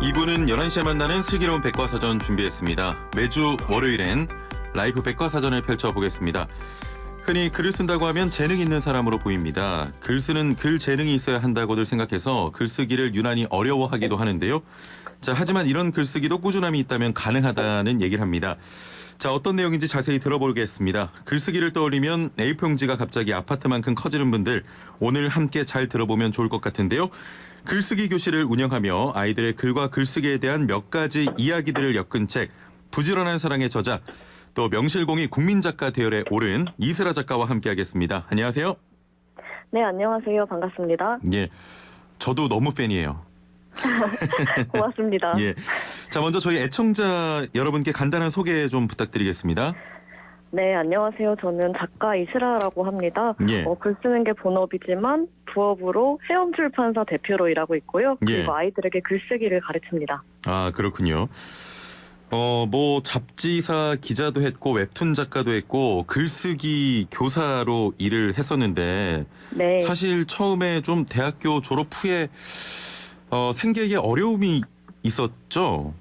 이분은 11시에 만나는 슬기로운 백과사전 준비했습니다. 매주 월요일엔 라이브 백과사전을 펼쳐보겠습니다. 흔히 글을 쓴다고 하면 재능 있는 사람으로 보입니다. 글 쓰는 글 재능이 있어야 한다고들 생각해서 글쓰기를 유난히 어려워하기도 하는데요. 자, 하지만 이런 글쓰기도 꾸준함이 있다면 가능하다는 얘기를 합니다. 자, 어떤 내용인지 자세히 들어보겠습니다. 글쓰기를 떠올리면 A4용지가 갑자기 아파트만큼 커지는 분들, 오늘 함께 잘 들어보면 좋을 것 같은데요. 글쓰기 교실을 운영하며 아이들의 글과 글쓰기에 대한 몇 가지 이야기들을 엮은 책, 부지런한 사랑의 저자, 또 명실공히 국민작가 대열에 오른 이슬아 작가와 함께하겠습니다. 안녕하세요. 네, 안녕하세요. 반갑습니다. 예, 저도 너무 팬이에요. 고맙습니다. 예, 자, 먼저 저희 애청자 여러분께 간단한 소개 좀 부탁드리겠습니다. 네, 안녕하세요. 저는 작가 이슬아라고 합니다. 예. 글 쓰는 게 본업이지만 부업으로 해엄출판사 대표로 일하고 있고요. 그리고 예. 아이들에게 글쓰기를 가르칩니다. 아, 그렇군요. 뭐 잡지사 기자도 했고 웹툰 작가도 했고 글쓰기 교사로 일을 했었는데 네, 사실 처음에 좀 대학교 졸업 후에 생계에 어려움이 있었죠.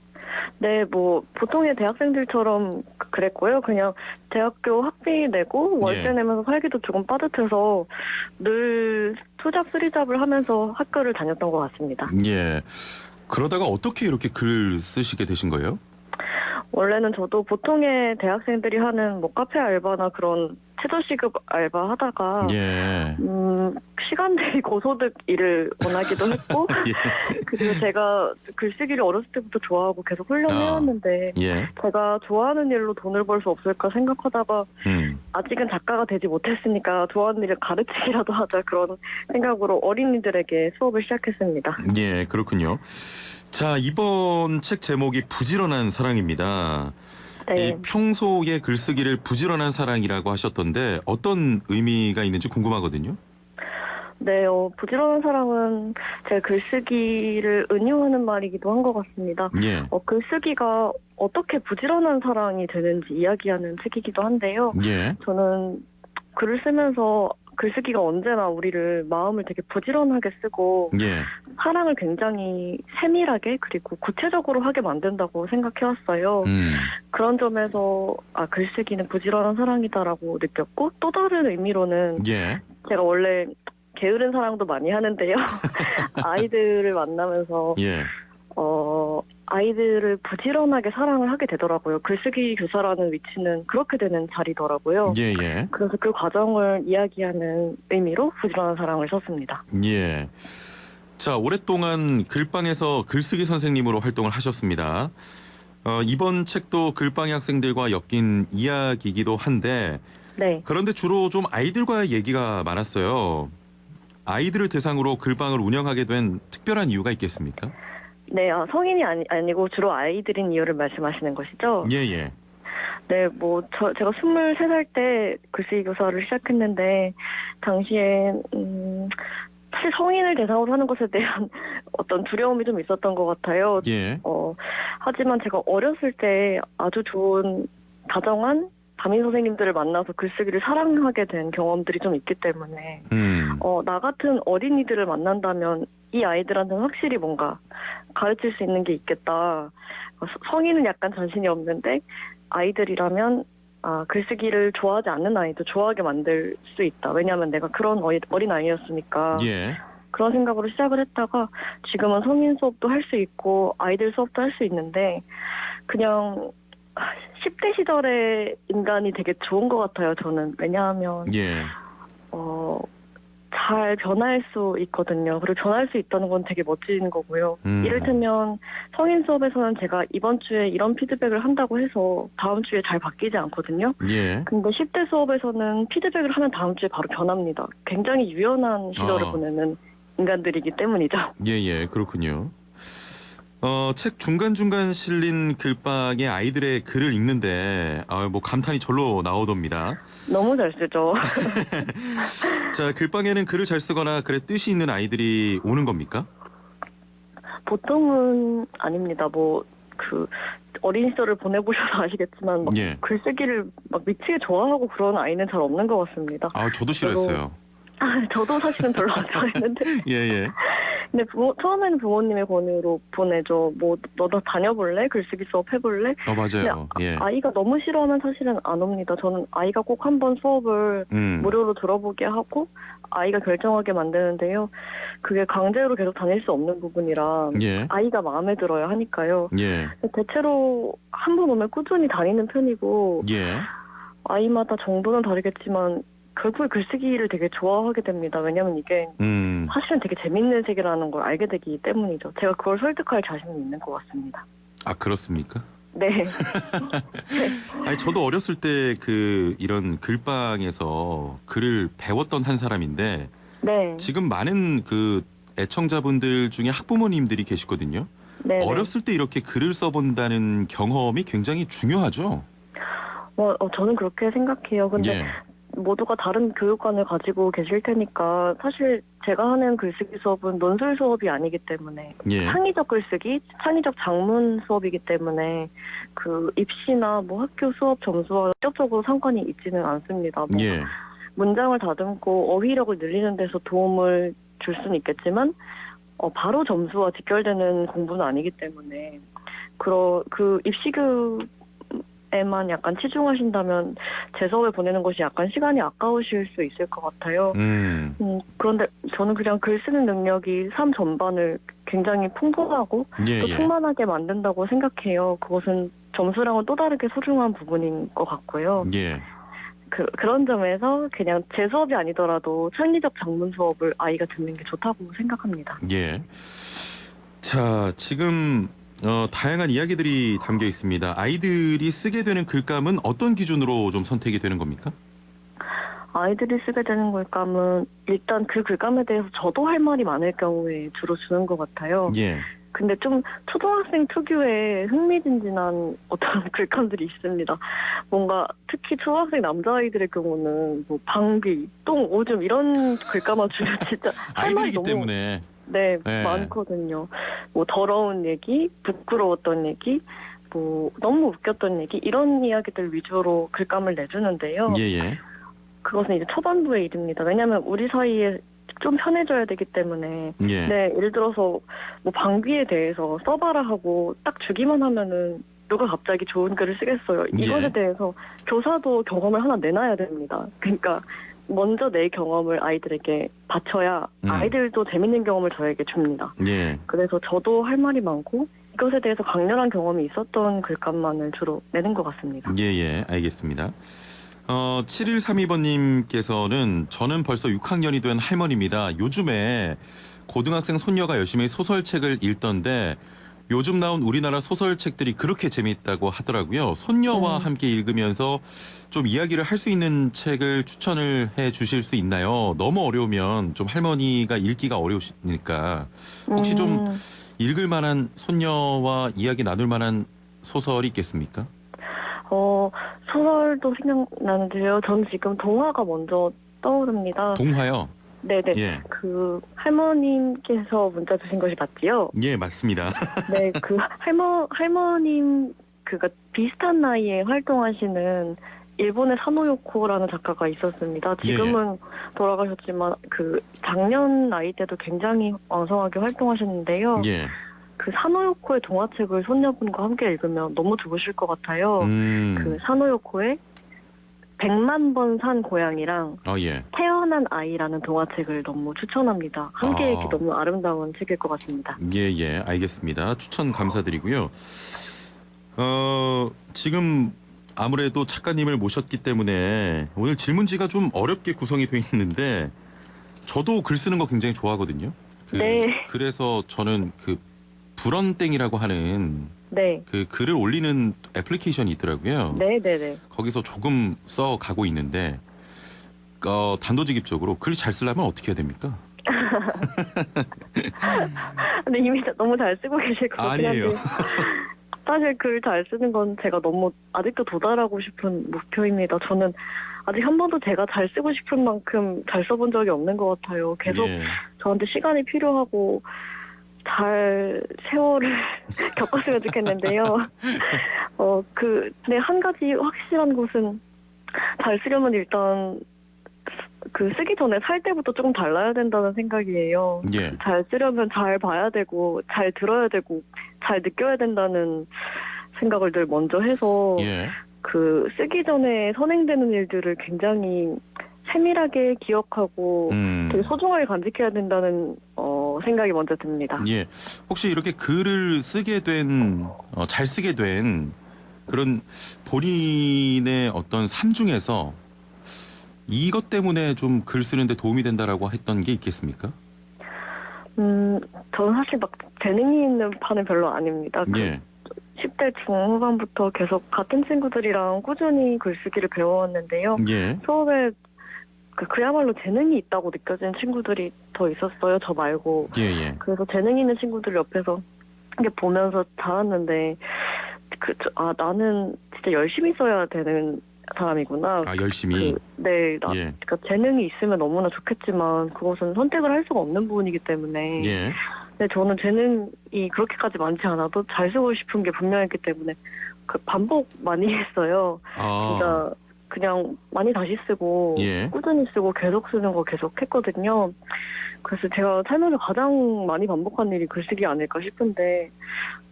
네, 보통의 대학생들처럼 그랬고요. 그냥 대학교 학비 내고 월세 예. 내면서 살기도 조금 빠듯해서 늘 투잡 쓰리잡을 하면서 학교를 다녔던 것 같습니다. 예. 그러다가 어떻게 이렇게 글 쓰시게 되신 거예요? 원래는 저도 보통의 대학생들이 하는 카페 알바나 그런 최저시급 알바 하다가 예. 시간대비 고소득 일을 원하기도 했고 예. 그리고 제가 글쓰기를 어렸을 때부터 좋아하고 계속 훈련해왔는데 예. 제가 좋아하는 일로 돈을 벌 수 없을까 생각하다가 아직은 작가가 되지 못했으니까 좋아하는 일을 가르치기라도 하자 그런 생각으로 어린이들에게 수업을 시작했습니다. 예, 그렇군요. 자, 이번 책 제목이 부지런한 사랑입니다. 네. 이 평소에 글쓰기를 부지런한 사랑이라고 하셨던데 어떤 의미가 있는지 궁금하거든요. 네, 부지런한 사랑은 제 글쓰기를 은유하는 말이기도 한 것 같습니다. 예. 글쓰기가 어떻게 부지런한 사랑이 되는지 이야기하는 책이기도 한데요. 예. 저는 글을 쓰면서 글쓰기가 언제나 우리를 마음을 되게 부지런하게 쓰고 예. 사랑을 굉장히 세밀하게 그리고 구체적으로 하게 만든다고 생각해왔어요. 그런 점에서 글쓰기는 부지런한 사랑이다라고 느꼈고 또 다른 의미로는 예. 제가 원래 게으른 사랑도 많이 하는데요. 아이들을 만나면서 예. 아이들을 부지런하게 사랑을 하게 되더라고요. 글쓰기 교사라는 위치는 그렇게 되는 자리더라고요. 예. 예. 그래서 그 과정을 이야기하는 의미로 부지런한 사랑을 썼습니다. 예. 자, 오랫동안 글방에서 글쓰기 선생님으로 활동을 하셨습니다. 이번 책도 글방의 학생들과 엮인 이야기이기도 한데 네. 그런데 주로 좀 아이들과의 얘기가 많았어요. 아이들을 대상으로 글방을 운영하게 된 특별한 이유가 있겠습니까? 네, 성인이 아니고 주로 아이들인 이유를 말씀하시는 것이죠? 예, 예. 네, 제가 23살 때 글쓰기 교사를 시작했는데, 당시에, 사실 성인을 대상으로 하는 것에 대한 어떤 두려움이 좀 있었던 것 같아요. 예. 하지만 제가 어렸을 때 아주 좋은 다정한 담임 선생님들을 만나서 글쓰기를 사랑하게 된 경험들이 좀 있기 때문에 나 같은 어린이들을 만난다면 이 아이들한테는 확실히 뭔가 가르칠 수 있는 게 있겠다. 성인은 약간 자신이 없는데 아이들이라면 글쓰기를 좋아하지 않는 아이도 좋아하게 만들 수 있다. 왜냐하면 내가 그런 어린 아이였으니까. 예. 그런 생각으로 시작을 했다가 지금은 성인 수업도 할 수 있고 아이들 수업도 할 수 있는데 그냥 10대 시절의 인간이 되게 좋은 것 같아요, 저는. 왜냐하면, 예. 잘 변할 수 있거든요. 그리고 변할 수 있다는 건 되게 멋진 거고요. 이를테면 성인 수업에서는 제가 이번 주에 이런 피드백을 한다고 해서 다음 주에 잘 바뀌지 않거든요. 예. 근데 10대 수업에서는 피드백을 하면 다음 주에 바로 변합니다. 굉장히 유연한 시절을 보내는 인간들이기 때문이죠. 예, 예. 그렇군요. 책 중간중간 실린 글방에 아이들의 글을 읽는데 감탄이 절로 나오답니다. 너무 잘 쓰죠. 자, 글방에는 글을 잘 쓰거나 글에 뜻이 있는 아이들이 오는 겁니까? 보통은 아닙니다. 어린 시절을 보내보셔서 아시겠지만 예. 글쓰기를 미치게 좋아하고 그런 아이는 잘 없는 것 같습니다. 저도 싫어했어요. 저도 사실은 별로 안 좋아했는데 예, 예. 근데 처음에는 부모님의 권유로 보내죠. 뭐 너도 다녀볼래? 글쓰기 수업 해볼래? 맞아요. 근데 예. 아이가 너무 싫어하면 사실은 안 옵니다. 저는 아이가 꼭 한번 수업을 무료로 들어보게 하고 아이가 결정하게 만드는데요. 그게 강제로 계속 다닐 수 없는 부분이라 예. 아이가 마음에 들어야 하니까요. 예. 대체로 한 번 오면 꾸준히 다니는 편이고 예. 아이마다 정도는 다르겠지만 결국에 글쓰기를 되게 좋아하게 됩니다. 왜냐하면 이게 사실은 되게 재밌는 책이라는 걸 알게 되기 때문이죠. 제가 그걸 설득할 자신이 있는 것 같습니다. 아, 그렇습니까? 네. 아니, 저도 어렸을 때 이런 글방에서 글을 배웠던 한 사람인데 네. 지금 많은 애청자분들 중에 학부모님들이 계시거든요. 네. 어렸을 때 이렇게 글을 써본다는 경험이 굉장히 중요하죠. 저는 그렇게 생각해요. 근데 예. 모두가 다른 교육관을 가지고 계실 테니까 사실 제가 하는 글쓰기 수업은 논술 수업이 아니기 때문에 예. 창의적 글쓰기, 창의적 작문 수업이기 때문에 입시나 학교 수업 점수와 직접적으로 상관이 있지는 않습니다. 예. 문장을 다듬고 어휘력을 늘리는 데서 도움을 줄 수는 있겠지만 바로 점수와 직결되는 공부는 아니기 때문에 입시교육에만 약간 치중하신다면 제 수업에 보내는 것이 약간 시간이 아까우실 수 있을 것 같아요. 그런데 저는 그냥 글 쓰는 능력이 삶 전반을 굉장히 풍부하고 예. 또 충만하게 만든다고 생각해요. 그것은 점수랑은 또 다르게 소중한 부분인 것 같고요. 예. 그런 점에서 그냥 제 수업이 아니더라도 창의적 작문 수업을 아이가 듣는 게 좋다고 생각합니다. 예. 자, 지금 다양한 이야기들이 담겨 있습니다. 아이들이 쓰게 되는 글감은 어떤 기준으로 좀 선택이 되는 겁니까? 아이들이 쓰게 되는 글감은 일단 그 글감에 대해서 저도 할 말이 많을 경우에 주로 주는 것 같아요. 예. 근데 좀 초등학생 특유의 흥미진진한 어떤 글감들이 있습니다. 뭔가 특히 초등학생 남자아이들의 경우는 방귀, 똥, 오줌 이런 글감만 주면 진짜 할 말이 아이들이기 너무 때문에. 네, 네. 많거든요. 더러운 얘기, 부끄러웠던 얘기, 너무 웃겼던 얘기 이런 이야기들 위주로 글감을 내주는데요. 예예. 그것은 이제 초반부의 일입니다. 왜냐하면 우리 사이에 좀 편해져야 되기 때문에 예. 네, 예를 들어서 방귀에 대해서 써봐라 하고 딱 주기만 하면은 누가 갑자기 좋은 글을 쓰겠어요. 이것에 예. 대해서 교사도 경험을 하나 내놔야 됩니다. 그러니까 먼저 내 경험을 아이들에게 바쳐야 아이들도 재밌는 경험을 저에게 줍니다. 예. 그래서 저도 할 말이 많고 이것에 대해서 강렬한 경험이 있었던 글감만을 주로 내는 것 같습니다. 예예. 알겠습니다. 7132번님께서는 저는 벌써 6학년이 된 할머니입니다. 요즘에 고등학생 손녀가 열심히 소설책을 읽던데 요즘 나온 우리나라 소설책들이 그렇게 재미있다고 하더라고요. 손녀와 함께 읽으면서 좀 이야기를 할 수 있는 책을 추천을 해 주실 수 있나요? 너무 어려우면 좀 할머니가 읽기가 어려우시니까 혹시 좀 읽을 만한 손녀와 이야기 나눌 만한 소설이 있겠습니까? 소설도 생각나는데요. 전 지금 동화가 먼저 떠오릅니다. 동화요? 네네. 예. 할머님께서 문자 주신 것이 맞지요? 예, 맞습니다. 네, 할머님, 비슷한 나이에 활동하시는 일본의 사노요코라는 작가가 있었습니다. 지금은 돌아가셨지만, 작년 나이 때도 굉장히 왕성하게 활동하셨는데요. 예. 사노요코의 동화책을 손녀분과 함께 읽으면 너무 좋으실 것 같아요. 사노요코의 100만 번 산 고양이랑 예. 태어난 아이라는 동화책을 너무 추천합니다. 함께 읽기 너무 아름다운 책일 것 같습니다. 예, 알겠습니다. 추천 감사드리고요. 지금 아무래도 작가님을 모셨기 때문에 오늘 질문지가 좀 어렵게 구성이 되어 있는데 저도 글 쓰는 거 굉장히 좋아하거든요. 네. 그래서 저는 불언땡이라고 하는 네. 글을 올리는 애플리케이션이 있더라고요. 네네네. 거기서 조금 써 가고 있는데 단도직입적으로 글 잘 쓰려면 어떻게 해야 됩니까? 근데 이미 너무 잘 쓰고 계실 것 같긴 한데. 아니에요. 사실 글 잘 쓰는 건 제가 너무 아직도 도달하고 싶은 목표입니다. 저는 아직 한 번도 제가 잘 쓰고 싶은 만큼 잘 써본 적이 없는 것 같아요. 계속 저한테 시간이 필요하고 잘 세월을 겪었으면 좋겠는데요. 근데 한 가지 확실한 것은 잘 쓰려면 일단 그 쓰기 전에 살 때부터 조금 달라야 된다는 생각이에요. 예. 잘 쓰려면 잘 봐야 되고 잘 들어야 되고 잘 느껴야 된다는 생각을 늘 먼저 해서 예. 그 쓰기 전에 선행되는 일들을 굉장히 세밀하게 기억하고 되게 소중하게 간직해야 된다는 생각이 먼저 듭니다. 예. 혹시 이렇게 글을 쓰게 된, 잘 쓰게 된 그런 본인의 어떤 삶 중에서 이것 때문에 좀 글 쓰는데 도움이 된다라고 했던 게 있겠습니까? 저는 사실 막 재능이 있는 판은 별로 아닙니다. 예. 10대 중후반부터 계속 같은 친구들이랑 꾸준히 글쓰기를 배워왔는데요. 예. 처음에 그야말로 재능이 있다고 느껴지는 친구들이 더 있었어요. 저 말고. 예, 예. 그래서 재능 있는 친구들 옆에서 이렇게 보면서 자랐는데 나는 진짜 열심히 써야 되는 사람이구나. 아, 열심히. 네, 예. 그러니까 재능이 있으면 너무나 좋겠지만 그것은 선택을 할 수가 없는 부분이기 때문에. 예. 근데 저는 재능이 그렇게까지 많지 않아도 잘 쓰고 싶은 게 분명했기 때문에 그 반복 많이 했어요. 아. 진짜 그냥 많이 다시 쓰고 예. 꾸준히 쓰고 계속 쓰는 거 계속 했거든요. 그래서 제가 살면서 가장 많이 반복한 일이 글쓰기 아닐까 싶은데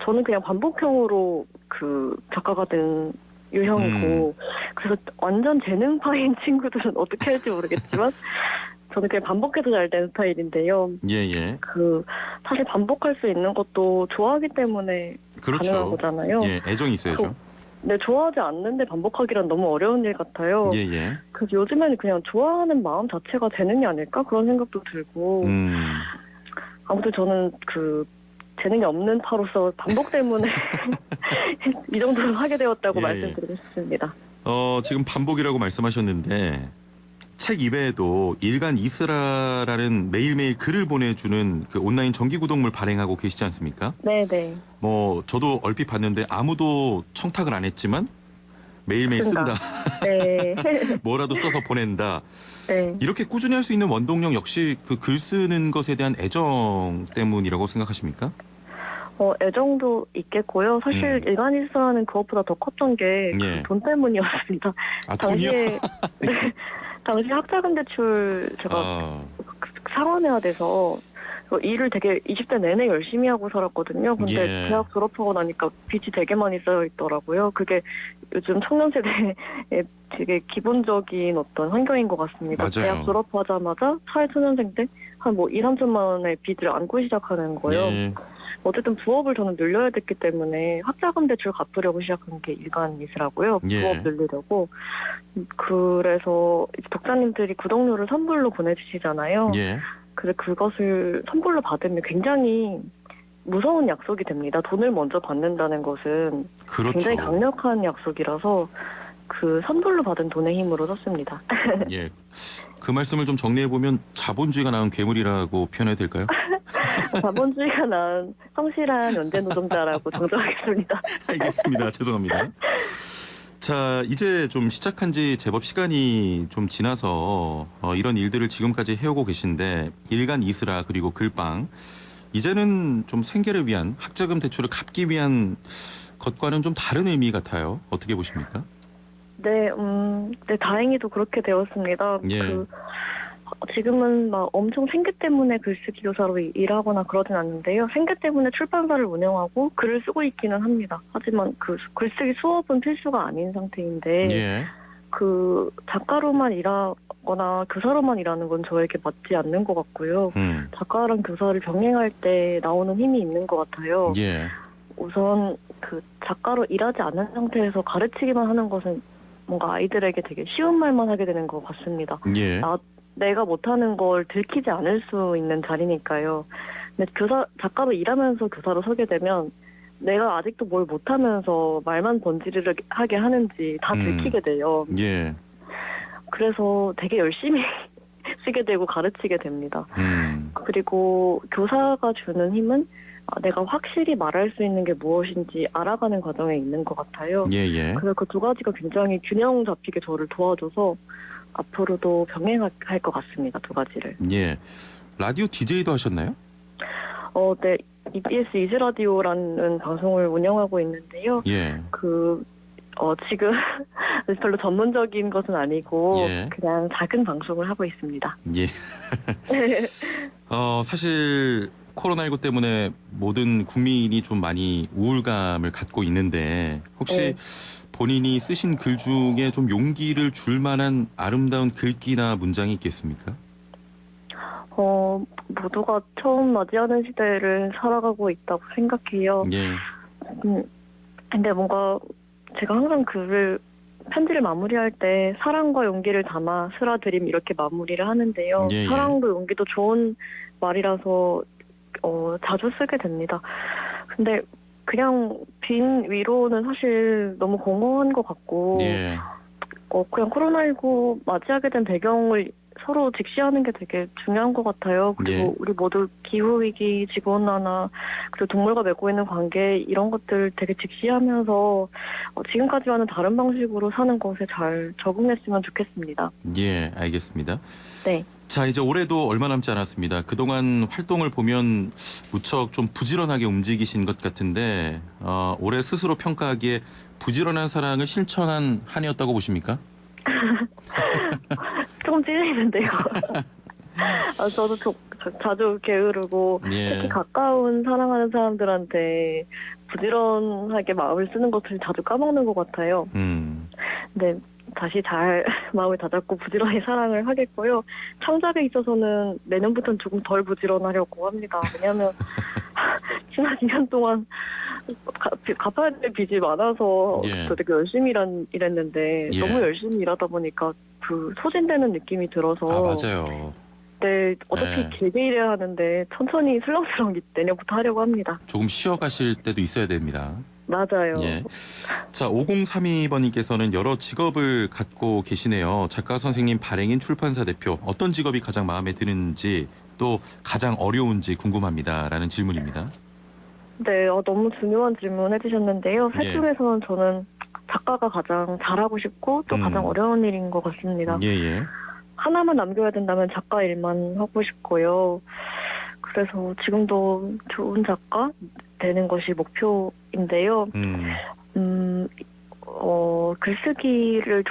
저는 그냥 반복형으로 그 작가가 된 유형이고 그래서 완전 재능파인 친구들은 어떻게 할지 모르겠지만 저는 그냥 반복해서 잘 되는 스타일인데요. 예. 그 사실 반복할 수 있는 것도 좋아하기 때문에 그렇죠. 가능한 거잖아요. 예, 애정이 있어야죠. 네, 좋아하지 않는데 반복하기란 너무 어려운 일 같아요. 예. 그래서 요즘에는 그냥 좋아하는 마음 자체가 재능이 아닐까 그런 생각도 들고 아무튼 저는 그 재능이 없는 파로서 반복 때문에 이 정도로 하게 되었다고 예. 말씀드리고 싶습니다. 지금 반복이라고 말씀하셨는데 책 이외에도 일간 이스라라는 매일매일 글을 보내주는 그 온라인 정기구독물 발행하고 계시지 않습니까? 네네. 뭐 저도 얼핏 봤는데 아무도 청탁을 안 했지만 매일매일 쓴다. 네. 뭐라도 써서 보낸다. 네. 이렇게 꾸준히 할 수 있는 원동력 역시 그 글 쓰는 것에 대한 애정 때문이라고 생각하십니까? 애정도 있겠고요. 사실 일간이스라는 그것보다 더 컸던 게 예. 돈 때문이었습니다. 아, 돈이요? 네. 당시 학자금 대출 제가 상환해야 돼서 일을 되게 20대 내내 열심히 하고 살았거든요. 근데 예. 대학 졸업하고 나니까 빚이 되게 많이 쌓여 있더라고요. 그게 요즘 청년 세대의 되게 기본적인 어떤 환경인 것 같습니다. 맞아요. 대학 졸업하자마자 사회초년생 때 한 2, 3천만 원의 빚을 안고 시작하는 거예요. 예. 어쨌든 부업을 저는 늘려야 됐기 때문에 학자금 대출 갚으려고 시작한 게 일간이스라고요. 예. 부업 늘리려고. 그래서 독자님들이 구독료를 선불로 보내주시잖아요. 예. 그래서 그것을 선불로 받으면 굉장히 무서운 약속이 됩니다. 돈을 먼저 받는다는 것은 그렇죠. 굉장히 강력한 약속이라서 그 선불로 받은 돈의 힘으로 썼습니다. 예. 그 말씀을 좀 정리해 보면 자본주의가 낳은 괴물이라고 표현해도 될까요? 자본주의가 낳은 성실한 연대 노동자라고 정정하겠습니다. 알겠습니다. 죄송합니다. 자, 이제 좀 시작한 지 제법 시간이 좀 지나서 이런 일들을 지금까지 해오고 계신데 일간 이스라 그리고 글빵 이제는 좀 생계를 위한 학자금 대출을 갚기 위한 것과는 좀 다른 의미 같아요. 어떻게 보십니까? 네, 다행히도 그렇게 되었습니다. 예. 지금은 막 엄청 생계 때문에 글쓰기 교사로 일하거나 그러진 않는데요. 생계 때문에 출판사를 운영하고 글을 쓰고 있기는 합니다. 하지만 그 글쓰기 수업은 필수가 아닌 상태인데 예. 그 작가로만 일하거나 교사로만 일하는 건 저에게 맞지 않는 것 같고요. 작가랑 교사를 병행할 때 나오는 힘이 있는 것 같아요. 예. 우선 그 작가로 일하지 않은 상태에서 가르치기만 하는 것은 뭔가 아이들에게 되게 쉬운 말만 하게 되는 것 같습니다. 예. 내가 못하는 걸 들키지 않을 수 있는 자리니까요. 근데 작가로 일하면서 교사로 서게 되면 내가 아직도 뭘 못하면서 말만 번지르르하게 하는지 다 들키게 돼요. 예. 그래서 되게 열심히 쓰게 되고 가르치게 됩니다. 그리고 교사가 주는 힘은 내가 확실히 말할 수 있는 게 무엇인지 알아가는 과정에 있는 것 같아요. 예. 그래서 그 두 가지가 굉장히 균형 잡히게 저를 도와줘서 앞으로도 병행할 것 같습니다. 두 가지를. 예. 라디오 DJ도 하셨나요? 네. EBS 이즈라디오라는 방송을 운영하고 있는데요. 예. 그 지금 별로 전문적인 것은 아니고 예. 그냥 작은 방송을 하고 있습니다. 예. 사실 코로나19 때문에 모든 국민이 좀 많이 우울감을 갖고 있는데 혹시 본인이 쓰신 글 중에 좀 용기를 줄 만한 아름다운 글귀나 문장이 있겠습니까? 모두가 처음 맞이하는 시대를 살아가고 있다고 생각해요. 예. 근데 뭔가 제가 항상 편지를 마무리할 때 사랑과 용기를 담아 쓰라드림 이렇게 마무리를 하는데요. 예, 예. 사랑도 용기도 좋은 말이라서 자주 쓰게 됩니다. 근데 그냥 빈 위로는 사실 너무 공허한 것 같고 예. 그냥 코로나19 맞이하게 된 배경을 서로 직시하는 게 되게 중요한 것 같아요. 그리고 예. 우리 모두 기후위기, 지구온난화, 그리고 동물과 맺고 있는 관계 이런 것들 되게 직시하면서 지금까지와는 다른 방식으로 사는 것에 잘 적응했으면 좋겠습니다. 예, 알겠습니다. 네. 자, 이제 올해도 얼마 남지 않았습니다. 그동안 활동을 보면 무척 좀 부지런하게 움직이신 것 같은데 올해 스스로 평가하기에 부지런한 사랑을 실천한 한 해였다고 보십니까? 조금 찔리는데요. 저도 자주 게으르고 예. 특히 가까운 사랑하는 사람들한테 부지런하게 마음을 쓰는 것을 자주 까먹는 것 같아요. 근데 다시 잘 마음을 다잡고 부지런히 사랑을 하겠고요. 창작에 있어서는 내년부터는 조금 덜 부지런하려고 합니다. 왜냐하면 지난 2년 동안 갚아야 될 빚이 많아서 예. 되게 열심히 일했는데 예. 너무 열심히 일하다 보니까 소진되는 느낌이 들어서 맞아요. 네, 어차피 예. 길게 일해야 하는데 천천히 슬렁슬렁 내년부터 하려고 합니다. 조금 쉬어가실 때도 있어야 됩니다. 맞아요. 예. 자, 5032번님께서는 여러 직업을 갖고 계시네요. 작가 선생님, 발행인, 출판사 대표. 어떤 직업이 가장 마음에 드는지 또 가장 어려운지 궁금합니다라는 질문입니다. 네, 너무 중요한 질문 해주셨는데요. 예. 셋 중에서는 저는 작가가 가장 잘하고 싶고 또 가장 어려운 일인 것 같습니다. 예. 하나만 남겨야 된다면 작가 일만 하고 싶고요. 그래서 지금도 좋은 작가 되는 것이 목표인데요. 글쓰기가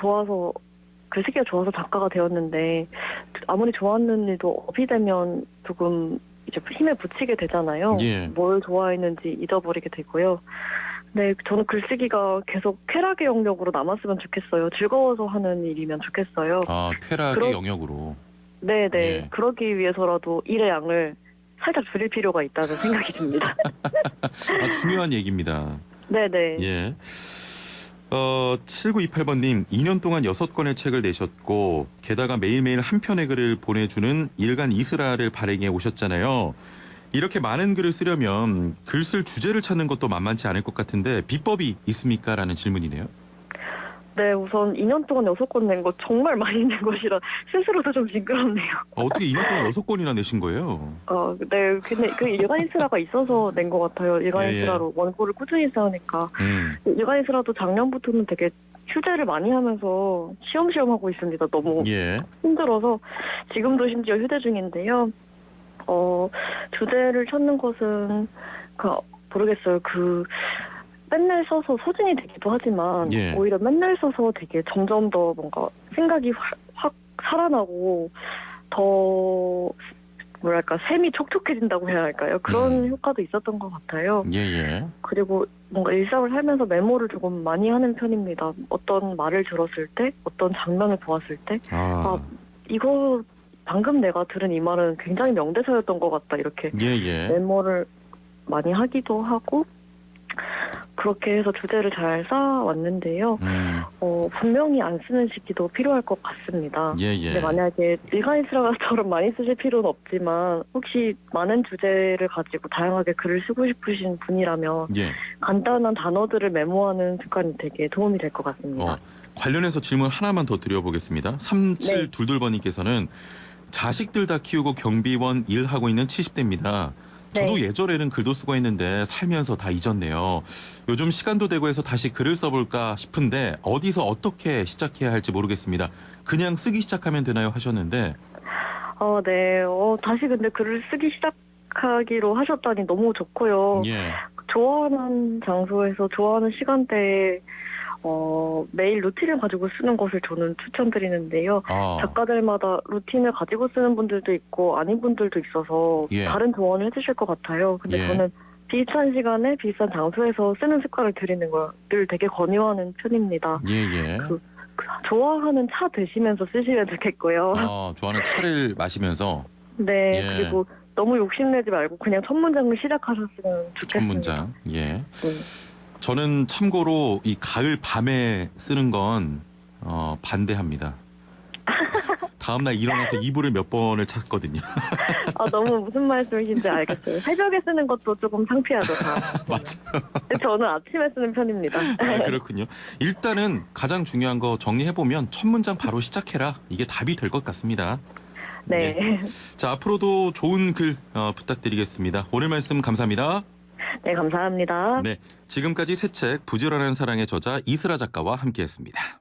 좋아서 작가가 되었는데 아무리 좋아하는 일도 업이 되면 조금 이제 힘에 부치게 되잖아요. 예. 뭘 좋아했는지 잊어버리게 되고요. 네, 저는 글쓰기가 계속 쾌락의 영역으로 남았으면 좋겠어요. 즐거워서 하는 일이면 좋겠어요. 쾌락의 영역으로. 네네. 예. 그러기 위해서라도 일의 양을 살짝 줄일 필요가 있다는 생각이 듭니다. 중요한 얘기입니다. 네네. 예. 7928번님, 2년 동안 6권의 책을 내셨고 게다가 매일매일 한 편의 글을 보내주는 일간 이스라를 발행해 오셨잖아요. 이렇게 많은 글을 쓰려면 글 쓸 주제를 찾는 것도 만만치 않을 것 같은데 비법이 있습니까? 라는 질문이네요. 네, 우선 2년 동안 6권 낸 거 정말 많이 낸 것이라 스스로도 좀 징그럽네요. 어떻게 2년 동안 6권이나 내신 거예요? 네, 근데 그 일간 이스라가 있어서 낸 것 같아요. 일간 예. 이스라로 원고를 꾸준히 써니까. 일간 이스라도 작년부터는 되게 휴대를 많이 하면서 쉬엄쉬엄 하고 있습니다. 너무 예. 힘들어서 지금도 심지어 휴대 중인데요. 주제를 찾는 것은 모르겠어요. 맨날 써서 소진이 되기도 하지만 예. 오히려 맨날 써서 되게 점점 더 뭔가 생각이 확 살아나고 더 뭐랄까 샘이 촉촉해진다고 해야 할까요? 그런 효과도 있었던 것 같아요. 예. 그리고 뭔가 일상을 살면서 메모를 조금 많이 하는 편입니다. 어떤 말을 들었을 때, 어떤 장면을 보았을 때, 이거 방금 내가 들은 이 말은 굉장히 명대사였던 것 같다 이렇게 예. 메모를 많이 하기도 하고 그렇게 해서 주제를 잘 쌓아왔는데요. 분명히 안 쓰는 시기도 필요할 것 같습니다. 예. 근데 만약에 일간이스라처럼 많이 쓰실 필요는 없지만 혹시 많은 주제를 가지고 다양하게 글을 쓰고 싶으신 분이라면 예. 간단한 단어들을 메모하는 습관이 되게 도움이 될 것 같습니다. 관련해서 질문 하나만 더 드려보겠습니다. 3722번님께서는 자식들 다 키우고 경비원 일하고 있는 70대입니다. 저도 네. 예전에는 글도 쓰고 했는데 살면서 다 잊었네요. 요즘 시간도 되고 해서 다시 글을 써볼까 싶은데 어디서 어떻게 시작해야 할지 모르겠습니다. 그냥 쓰기 시작하면 되나요? 하셨는데. 네. 다시 근데 글을 쓰기 시작하기로 하셨다니 너무 좋고요. 예. 좋아하는 장소에서 좋아하는 시간대에 매일 루틴을 가지고 쓰는 것을 저는 추천드리는데요. 작가들마다 루틴을 가지고 쓰는 분들도 있고 아닌 분들도 있어서 예. 다른 조언을 해주실 것 같아요. 근데 예. 저는 비슷한 시간에 비슷한 장소에서 쓰는 습관을 들이는 걸 늘 되게 권유하는 편입니다. 예. 좋아하는 차 드시면서 쓰시면 좋겠고요. 좋아하는 차를 마시면서. 네, 예. 그리고 너무 욕심내지 말고 그냥 첫 문장을 시작하셨으면 좋겠습니다. 첫 문장. 예. 네. 저는 참고로 이 가을 밤에 쓰는 건 반대합니다. 다음날 일어나서 이불을 몇 번을 찾거든요. 너무 무슨 말씀이신지 알겠어요. 새벽에 쓰는 것도 조금 창피하죠, 다. 맞아요. 저는 아침에 쓰는 편입니다. 그렇군요. 일단은 가장 중요한 거 정리해보면 첫 문장 바로 시작해라. 이게 답이 될 것 같습니다. 네. 자, 앞으로도 좋은 글 부탁드리겠습니다. 오늘 말씀 감사합니다. 네, 감사합니다. 네, 지금까지 새 책 부지런한 사랑의 저자 이슬아 작가와 함께했습니다.